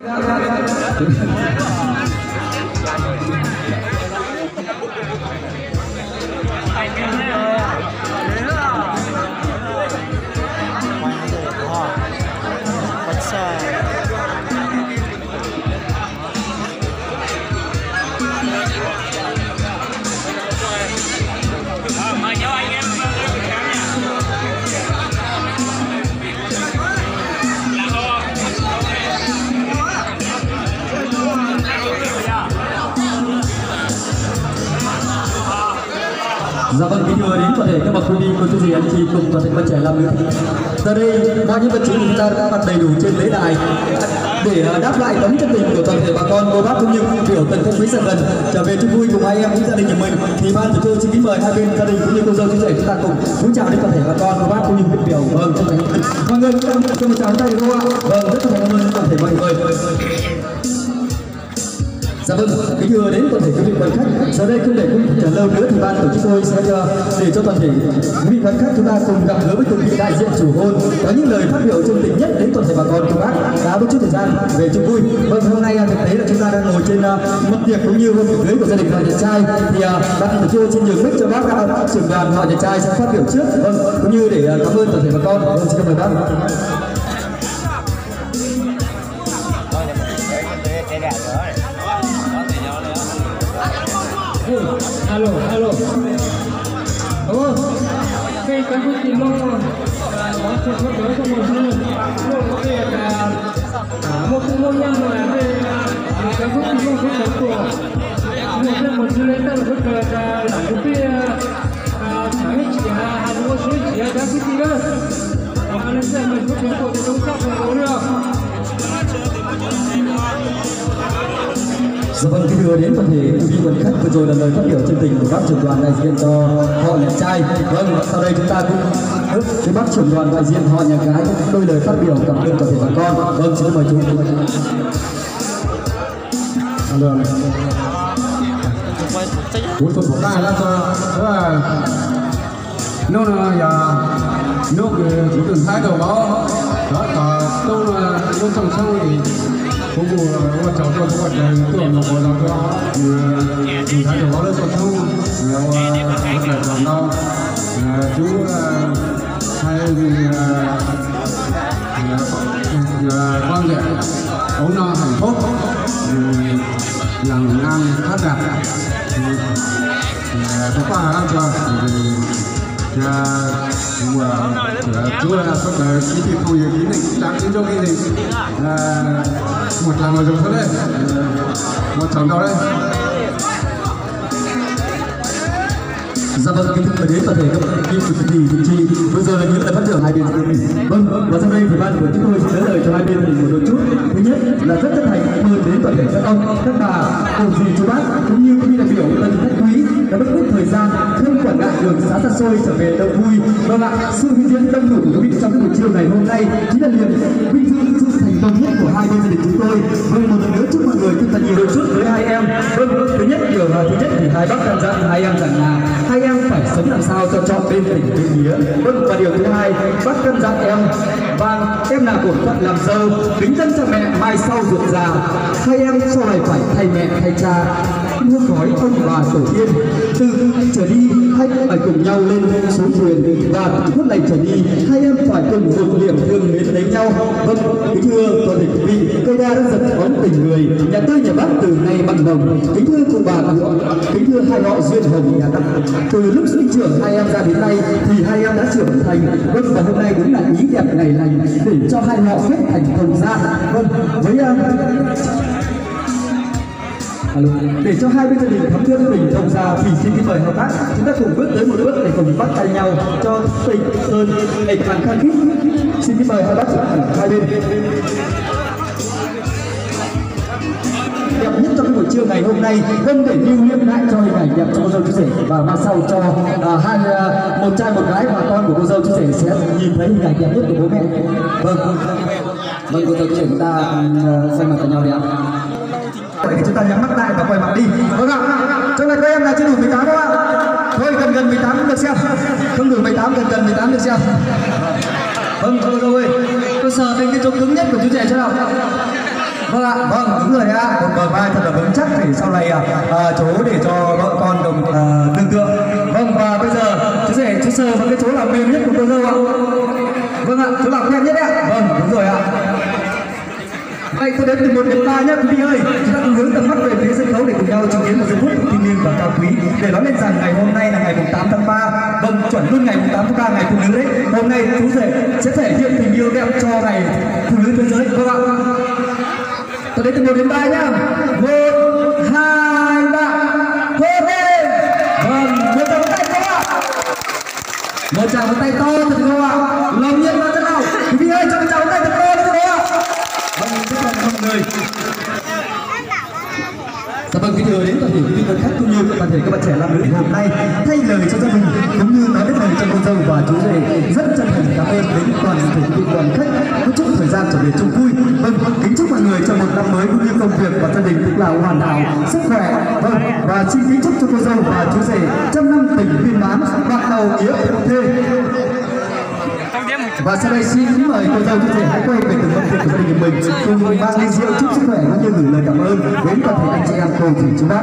Dạ vâng, kính thưa đến toàn thể các bậc phụ huynh, cô chú dì anh chị cùng toàn thể bạn trẻ làm nữa. Giờ đây bao nhiêu vật chứng chúng ta đã đặt đầy đủ trên lễ đài để đáp lại tấm chân tình của toàn thể bà con cô bác cũng như biểu tận thân quý dần dần trở về chung vui cùng hai em những gia đình nhà mình. Thì ban tổ chức xin kính mời hai bên gia đình cũng như cô dâu chú rể chúng ta cùng cúi chào đến toàn thể bà con cô bác cũng như biểu. Vâng, chân thành mọi người cho một tràng tay đúng không ạ? Vâng, rất là cảm ơn toàn thể mọi người. Dạ vâng, kính thưa đến toàn thể quý vị quan khách, giờ đây không để cũng chờ lâu nữa thì ban tổ chức tôi sẽ để cho toàn thể quý vị quan khách chúng ta cùng gặp gỡ với từng vị đại diện chủ hôn có những lời phát biểu chân tình nhất đến toàn thể bà con cô bác đã có chút thời gian về chung vui. Vâng, hôm nay thực tế là chúng ta đang ngồi trên mâm tiệc cũng như hôm tiệc cưới của gia đình họ nhà trai thì ban tổ chức xin nhường mic cho bác trưởng đoàn họ nhà trai sẽ phát biểu trước. Vâng, cũng như để cảm ơn toàn thể bà con. Vâng, xin cảm ơn bác. Alo, alo. Alo. Cái phút thì nó có chuyện có trong một lần. Nó có thể một ngôi nhà mà cái phút thì nó không có của. Một lần lễ ta là cái sáng chỉ hàng một số chỉ đã cái gì đó. Mà nó sẽ mình có thể của trong sắp rồi được. Dạ vâng, kính thưa đến toàn thể quý vị quan khách, vừa rồi là lời phát biểu chân tình của bác trưởng đoàn đại diện cho họ nhà trai. Vâng, sau đây chúng ta cũng với bác trưởng đoàn đại diện họ nhà gái cũng đôi lời phát biểu cảm ơn toàn thể bà con. Vâng, xin mời chú. Cuối tuần của ta là nó giờ nó cũng từng thái đầu đó cả tôi là nó trong sau thì cũng vừa cháu tôi cũng là tưởng một hồi đó từng thái đầu đó lên trong sau rất là còn đau chú hay con rể ống no hạnh phúc làm ăn phát đạt có qua lắm chưa chú là sắp tới ký thì không nhiều ký này đáng tin cho cái gì một lần mà dùng thôi đấy một chồng đâu đấy. Dạ vâng, kính thưa đến toàn thể các bạn kim của chương trình bây giờ là những lời phát biểu hai bên gia đình. Vâng, và sau đây thì ban của chúng tôi xin đỡ lời cho hai bên gia đình một đôi chút. Thứ nhất là rất chân thành cảm ơn đến toàn thể các ông, các bà, cô dì chú bác cũng như quý vị đại biểu tân khách quý đã bất khuất thời gian không quản ngại đường xá xa xôi trở về đông vui. Vâng ạ, sự hiện diện đông đủ của quý vị trong buổi chiều ngày hôm nay chính là niềm vinh dự sự thành công nhất của hai bên gia đình chúng tôi. Vâng, một lần nữa chúc mọi người thật nhiều đôi chút với hai em. Vâng, thứ nhất thì hai bác căn dặn hai em rằng là hai em phải sống làm sao cho chọn bên tình bên nghĩa. Vâng, và điều thứ hai bác căn dặn em vâng, em là bổn phận làm dâu kính dân cho mẹ mai sau ruột già, hai em sau này phải thay mẹ thay cha hương khói ông bà tổ tiên. Từ trở đi hai em phải cùng nhau lên số thuyền và từ phút này trở đi hai em phải cùng một niềm thương mến lấy nhau. Vâng, kính thưa toàn thể quý vị, cây đa đã giật bóng tình người, nhà tôi nhà bác từ nay bằng đồng. Kính thưa cụ bà cụ, kính thưa hai họ duyên hồng nhà đặng. Từ lúc sinh trưởng hai em ra đến nay thì hai em đã trưởng thành. Vâng, và hôm nay đúng là ý đẹp ngày lành để cho hai họ kết thành thông gia. Vâng, với để cho hai bên gia đình thắm thương tình thông gia thì xin kính mời hợp tác chúng ta cùng bước tới một bước để cùng bắt tay nhau cho tình sơn ngày càng khăng khít. Xin kính mời hai bác hai bên đẹp nhất trong cái buổi trưa ngày hôm nay. Vâng, để lưu niệm lại cho hình ảnh đẹp cho cô dâu chú rể và mai sau cho một trai một gái và con của cô dâu chú rể sẽ nhìn thấy hình ảnh đẹp nhất của bố mẹ. Vâng, vâng, cô dâu chú rể chúng ta xem mặt vào nhau đi ạ. Vậy thì chúng ta nhắm mắt lại và quay mặt đi. Vâng ạ, trong này các em là chưa đủ 18 không ạ? Thôi gần 18 cũng được xem. Không đủ 18 gần 18 được xem. Vâng, cô dâu ơi, tôi sờ thấy cái chỗ cứng nhất của chú rể cho nào. Vâng ạ, vâng đúng rồi đấy ạ. Một bờ vai thật là vững chắc để sau này chỗ để cho vợ con đồng tương tượng. Vâng, và bây giờ chú sờ vào cái chỗ làm mềm nhất của cô dâu ạ. Vâng ạ, chỗ làm quen nhất đấy ạ. Vâng đúng rồi ạ. Vậy tôi đến từ 1 đến 3 nhé quý vị ơi. Chúng ta cùng hướng tầm mắt về phía sân khấu để cùng nhau chứng kiến một giây phút thiêng liêng và cao quý để nói lên rằng ngày hôm nay là ngày 8 tháng 3. Vâng, chuẩn luôn ngày 8 tháng 3 ngày phụ nữ đấy. Hôm nay chú rể sẽ thể hiện tình yêu đẹp cho ngày phụ nữ thế giới. Vâng ạ. Tôi đến từ 1 đến 3 nhá. 1, 2, 3. Hô lên. Vâng, một tràng tay to ạ. Một tràng tay to thật không ạ? Lòng nhiệt vào chân nào. Quý vị ơi, cho một tràng tay thật to thật không ạ? Vâng, rất là mọi người. Dạ vâng, kính thưa đến toàn thể quý vị khách cũng như toàn thể các bạn trẻ nam nữ hôm nay thay lời cho gia đình cũng như nói đến lời cho cô dâu và chú rể rất chân thành cảm ơn đến toàn thể quý vị đoàn khách có chút thời gian trở về chung vui. Vâng, kính chúc mọi người trong một năm mới cũng như công việc và gia đình cũng là hoàn hảo, sức khỏe. Vâng, và xin kính chúc cho cô dâu và chú rể trăm năm tình viên mãn, bạc đầu nghĩa thê. Và sau đây xin kính mời cô dâu chú rể hãy quay về từng công việc của gia đình mình cùng mang ly rượu chúc sức khỏe cũng như gửi lời cảm ơn đến toàn thể anh chị em cô dì chú bác.